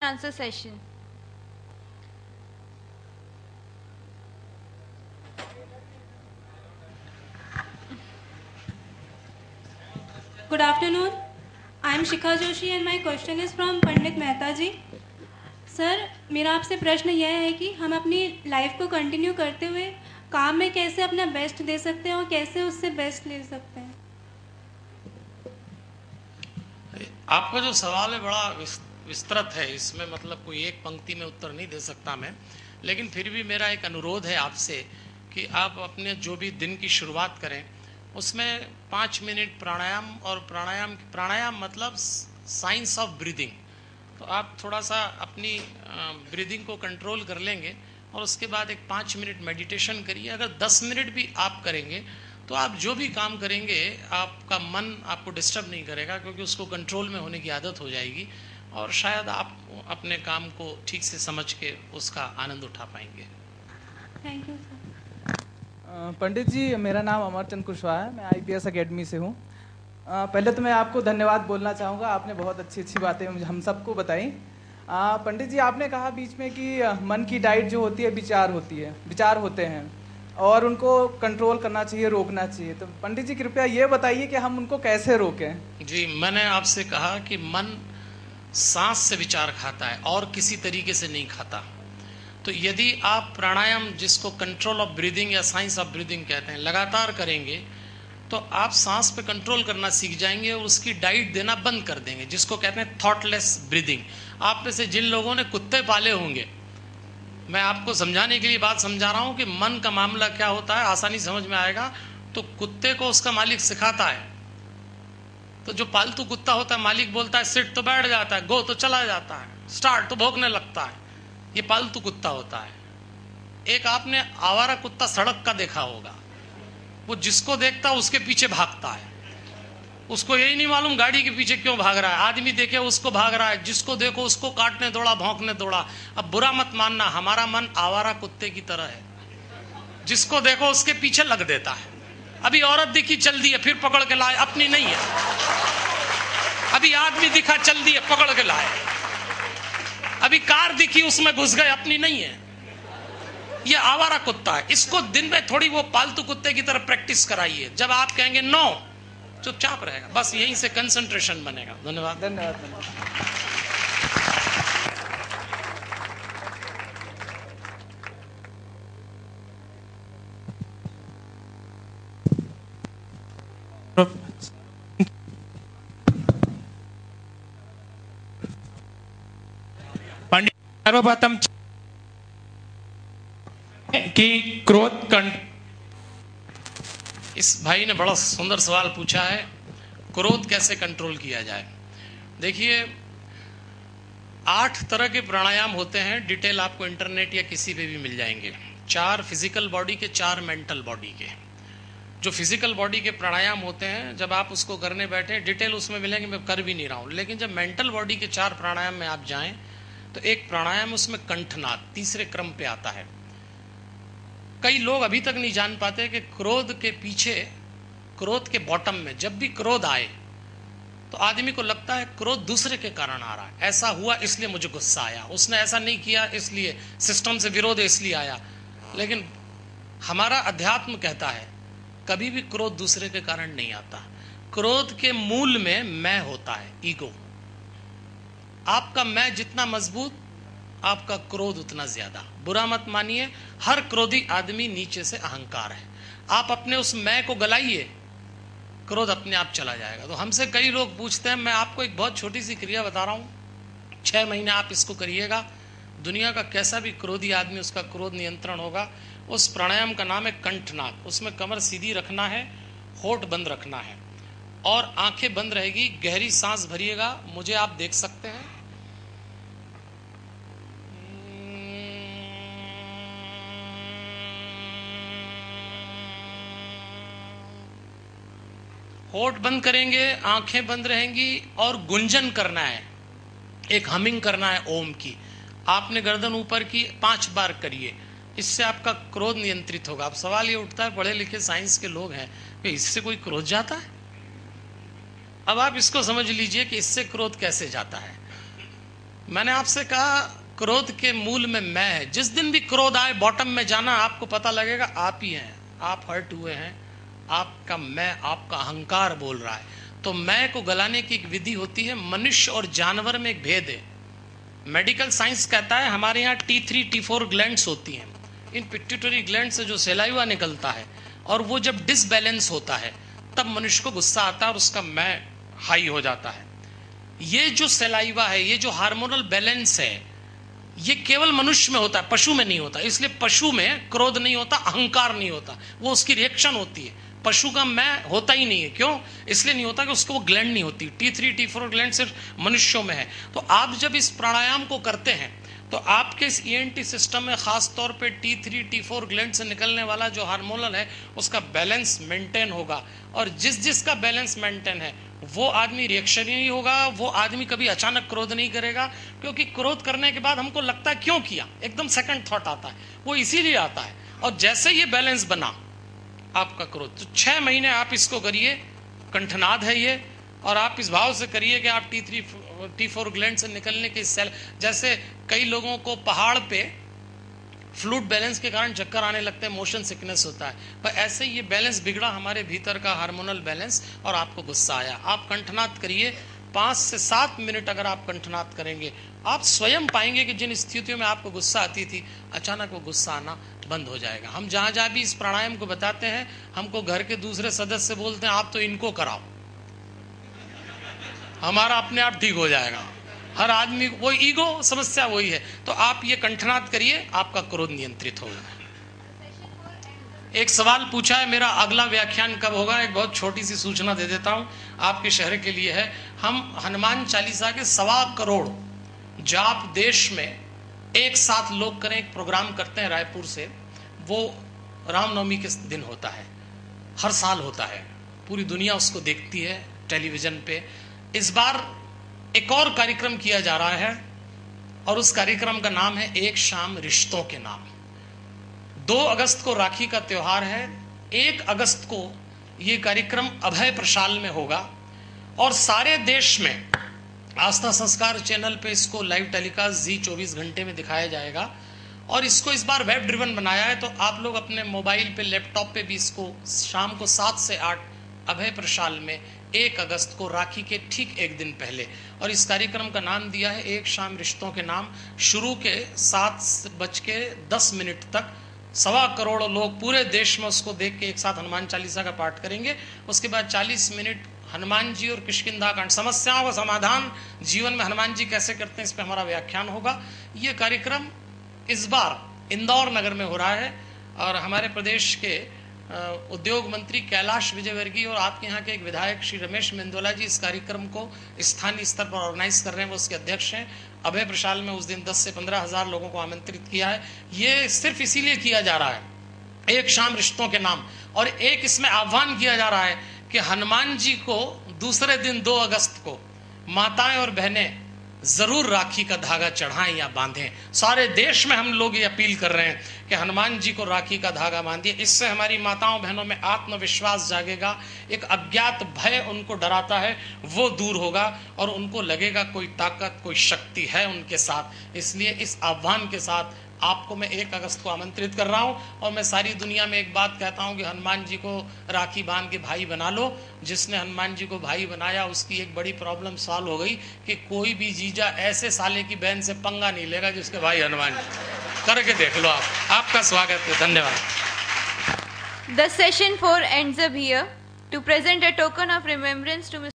answer session. Good afternoon. I am Shikha Joshi and my question is from Pandit Mehta ji. Sir, मेरा आपसे प्रश्न यह है कि हम अपनी लाइफ को कंटिन्यू करते हुए काम में कैसे अपना बेस्ट दे सकते हैं और कैसे उससे बेस्ट ले सकते हैं. आपका जो सवाल है बड़ा विस्तृत है. इसमें मतलब कोई एक पंक्ति में उत्तर नहीं दे सकता मैं, लेकिन फिर भी मेरा एक अनुरोध है आपसे कि आप अपने जो भी दिन की शुरुआत करें उसमें 5 मिनट प्राणायाम और प्राणायाम मतलब साइंस ऑफ ब्रीदिंग. तो आप थोड़ा सा अपनी ब्रीदिंग को कंट्रोल कर लेंगे और उसके बाद एक 5 मिनट मेडिटेशन करिए. अगर 10 मिनट भी आप करेंगे तो आप जो भी काम करेंगे आपका मन आपको डिस्टर्ब नहीं करेगा, क्योंकि उसको कंट्रोल में होने की आदत हो जाएगी और शायद आप अपने काम को ठीक से समझ के उसका आनंद उठा पाएंगे. Thank you sir. Pandit ji, मेरा नाम अमरचंद कुशवाहा है. मैं आईपीएस एकेडमी से हूँ. पहले तो मैं आपको धन्यवाद बोलना चाहूँगा. आपने बहुत अच्छी अच्छी बातें हम सबको बताई. पंडित जी, आपने कहा बीच में कि मन की डाइट जो होती है विचार होते हैं और उनको कंट्रोल करना चाहिए, रोकना चाहिए. तो पंडित जी कृपया ये बताइए कि हम उनको कैसे रोकें. जी, मैंने आपसे कहा कि मन सांस से विचार खाता है और किसी तरीके से नहीं खाता. तो यदि आप प्राणायाम, जिसको कंट्रोल ऑफ ब्रीदिंग या साइंस ऑफ ब्रीदिंग कहते हैं, लगातार करेंगे तो आप सांस पे कंट्रोल करना सीख जाएंगे और उसकी डाइट देना बंद कर देंगे, जिसको कहते हैं थॉटलेस ब्रीदिंग. आप में से जिन लोगों ने कुत्ते पाले होंगे, मैं आपको समझाने के लिए बात समझा रहा हूं कि मन का मामला क्या होता है, आसानी समझ में आएगा. तो कुत्ते को उसका मालिक सिखाता है. तो जो पालतू कुत्ता होता है, मालिक बोलता है सिट तो बैठ जाता है, गो तो चला जाता है, स्टार्ट तो भौंकने लगता है. ये पालतू कुत्ता होता है. एक आपने आवारा कुत्ता सड़क का देखा होगा, वो जिसको देखता है उसके पीछे भागता है. उसको यही नहीं मालूम गाड़ी के पीछे क्यों भाग रहा है. आदमी देखे उसको भाग रहा है, जिसको देखो उसको काटने दौड़ा, भौंकने दौड़ा. अब बुरा मत मानना, हमारा मन आवारा कुत्ते की तरह है. जिसको देखो उसके पीछे लग देता है. अभी औरत दिखी चल दी है, फिर पकड़ के लाए, अपनी नहीं है. अभी आदमी दिखा चल दी है, पकड़ के लाए. अभी कार दिखी उसमें घुस गए, अपनी नहीं है. ये आवारा कुत्ता है. इसको दिन में थोड़ी वो पालतू कुत्ते की तरह प्रैक्टिस कराइए. जब आप कहेंगे नो, चुपचाप रहेगा. बस यहीं से कंसंट्रेशन बनेगा. धन्यवाद. पंडित, सर्वप्रथम कि क्रोध इस भाई ने बड़ा सुंदर सवाल पूछा है, क्रोध कैसे कंट्रोल किया जाए. देखिए, 8 तरह के प्राणायाम होते हैं. डिटेल आपको इंटरनेट या किसी पे भी मिल जाएंगे. 4 फिजिकल बॉडी के, 4 मेंटल बॉडी के. जो फिजिकल बॉडी के प्राणायाम होते हैं, जब आप उसको करने बैठे, डिटेल उसमें मिलेंगे, मैं कर भी नहीं रहा हूं. लेकिन जब मेंटल बॉडी के 4 प्राणायाम में आप जाएं तो एक प्राणायाम उसमें कंठनाद तीसरे क्रम पे आता है. कई लोग अभी तक नहीं जान पाते कि क्रोध के पीछे, क्रोध के बॉटम में जब भी क्रोध आए तो आदमी को लगता है क्रोध दूसरे के कारण आ रहा है. ऐसा हुआ इसलिए मुझे गुस्सा आया, उसने ऐसा नहीं किया इसलिए, सिस्टम से विरोध है इसलिए आया. लेकिन हमारा अध्यात्म कहता है कभी भी क्रोध दूसरे के कारण नहीं आता. क्रोध के मूल में मैं होता है, ईगो. आपका मैं जितना मजबूत, आपका क्रोध उतना ज्यादा. बुरा मत मानिए, हर क्रोधी आदमी नीचे से अहंकार है. आप अपने उस मैं को गलाइए, क्रोध अपने आप चला जाएगा. तो हमसे कई लोग पूछते हैं, मैं आपको एक बहुत छोटी सी क्रिया बता रहा हूं, 6 महीने आप इसको करिएगा, दुनिया का कैसा भी क्रोधी आदमी, उसका क्रोध नियंत्रण होगा. उस प्राणायाम का नाम है कंठनाद. उसमें कमर सीधी रखना है, होठ बंद रखना है और आंखें बंद रहेगी. गहरी सांस भरिएगा. मुझे आप देख सकते हैं. होठ बंद करेंगे, आंखें बंद रहेंगी और गुंजन करना है, एक हमिंग करना है ओम की. आपने गर्दन ऊपर की 5 बार करिए. इससे आपका क्रोध नियंत्रित होगा. अब सवाल ये उठता है, पढ़े लिखे साइंस के लोग हैं कि इससे कोई क्रोध जाता है? अब आप इसको समझ लीजिए कि इससे क्रोध कैसे जाता है. मैंने आपसे कहा क्रोध के मूल में मैं है। जिस दिन भी क्रोध आए बॉटम में जाना, आपको पता लगेगा आप ही हैं, आप हर्ट हुए हैं, आपका मैं, आपका अहंकार बोल रहा है। तो मैं को गलाने की एक विधि होती है। मनुष्य और जानवर में एक भेद है। मेडिकल साइंस कहता है हमारे यहाँ T3 T4 ग्लैंड्स होती हैं। इन पिट्यूटरी ग्लैंड से जो सलाइवा निकलता है और वो जब डिसबैलेंस होता है तब मनुष्य को गुस्सा आता है और उसका मैं हाई हो जाता है। ये जो सलाइवा है, ये जो हार्मोनल बैलेंस है, ये केवल मनुष्य में होता है, पशु में नहीं होता। इसलिए पशु में क्रोध नहीं होता, अहंकार नहीं होता, वो उसकी रिएक्शन होती है। पशु का मैं होता ही नहीं है। क्यों? इसलिए नहीं होता कि उसको वो ग्लैंड नहीं होती। T3 T4 ग्लैंड सिर्फ मनुष्यों में है। तो आप जब इस प्राणायाम को करते हैं तो आपके इस ENT सिस्टम में खास तौर पे T3 T4 ग्लैंड से निकलने वाला जो हार्मोनल है उसका बैलेंस मेंटेन होगा। और जिसका बैलेंस मेंटेन है वो आदमी रिएक्शनरी होगा, वो आदमी कभी अचानक क्रोध नहीं करेगा। क्योंकि क्रोध करने के बाद हमको लगता है क्यों किया, एकदम सेकंड थॉट आता है, वो इसीलिए आता है। और जैसे ये बैलेंस बना आपका क्रोध, तो 6 महीने आप इसको करिए। कंठनाद है ये, और आप इस भाव से करिए कि आप T3 T4 ग्लैंड से निकलने के सेल, जैसे कई लोगों को पहाड़ पे फ्लूइड बैलेंस के कारण चक्कर आने लगते हैं, मोशन सिकनेस होता है, पर ऐसे ही ये बैलेंस बिगड़ा हमारे भीतर का हार्मोनल बैलेंस और आपको गुस्सा आया। आप कंठनाद करिए 5 से 7 मिनट। अगर आप कंठनाद करेंगे आप स्वयं पाएंगे कि जिन स्थितियों में आपको गुस्सा आती थी अचानक वो गुस्सा आना बंद हो जाएगा। हम जहां जहां भी इस प्राणायाम को बताते हैं, हमको घर के दूसरे सदस्य बोलते हैं आप तो इनको कराओ, हमारा अपने आप ठीक हो जाएगा। हर आदमी वो ईगो समस्या वही है। तो आप ये कंठनाद करिए, आपका क्रोध नियंत्रित होगा। एक सवाल पूछा है मेरा अगला व्याख्यान कब होगा। एक बहुत छोटी सी सूचना दे देता हूं, आपके शहर के लिए है। हम हनुमान चालीसा के 1.25 करोड़ जाप देश में एक साथ लोग करें, एक प्रोग्राम करते हैं रायपुर से। वो रामनवमी के दिन होता है, हर साल होता है, पूरी दुनिया उसको देखती है टेलीविजन पे। इस बार एक और कार्यक्रम किया जा रहा है और उस कार्यक्रम का नाम है एक शाम रिश्तों के नाम। 2 अगस्त को राखी का त्योहार है। 1 अगस्त को ये कार्यक्रम अभय प्रशाल में होगा और सारे देश में आस्था संस्कार चैनल पे इसको लाइव टेलीकास्ट जी 24 घंटे में दिखाया जाएगा। और इसको इस बार वेब ड्रिवन बनाया है, तो आप लोग अपने मोबाइल पे, लैपटॉप पे भी इसको शाम को 7 से 8 अभय प्रशाल में 1 अगस्त को राखी के ठीक एक दिन पहले। और इस कार्यक्रम का नाम दिया है एक शाम रिश्तों के नाम। शुरू के 7:10 तक 1.25 करोड़ लोग पूरे देश में उसको देख के एक साथ हनुमान चालीसा का पाठ करेंगे। उसके बाद 40 मिनट हनुमान जी और किष्किंधा कांड, समस्याओं का समाधान जीवन में हनुमान जी कैसे करते हैं, इस पे हमारा व्याख्यान होगा। ये कार्यक्रम इस बार इंदौर नगर में हो रहा है और हमारे प्रदेश के उद्योग मंत्री कैलाश विजयवर्गीय और आपके यहाँ के एक विधायक श्री रमेश मेंदोला जी इस कार्यक्रम को स्थानीय स्तर पर ऑर्गेनाइज कर रहे हैं, वो उसके अध्यक्ष हैं। अभय प्रशाल में उस दिन 10 से 15 हजार लोगों को आमंत्रित किया है। ये सिर्फ इसीलिए किया जा रहा है एक शाम रिश्तों के नाम। और एक इसमें आह्वान किया जा रहा है कि हनुमान जी को दूसरे दिन 2 अगस्त को माताएं और बहनें जरूर राखी का धागा चढ़ाएं या बांधें। सारे देश में हम लोग ये अपील कर रहे हैं कि हनुमान जी को राखी का धागा बांधिए। इससे हमारी माताओं बहनों में आत्मविश्वास जागेगा, एक अज्ञात भय उनको डराता है वो दूर होगा और उनको लगेगा कोई ताकत, कोई शक्ति है उनके साथ। इसलिए इस आह्वान के साथ आपको मैं 1 अगस्त को आमंत्रित कर रहा हूं। और मैं सारी दुनिया में एक बात कहता हूं कि हनुमान जी को राखी बांध के भाई बना लो। जिसने हनुमान जी को भाई बनाया उसकी एक बड़ी प्रॉब्लम सॉल्व हो गई कि कोई भी जीजा ऐसे साले की बहन से पंगा नहीं लेगा जिसके भाई हनुमान जी। करके देख लो आप। आपका स्वागत है, धन्यवाद। The session 4 ends up here. To present a token of remembrance to Mr.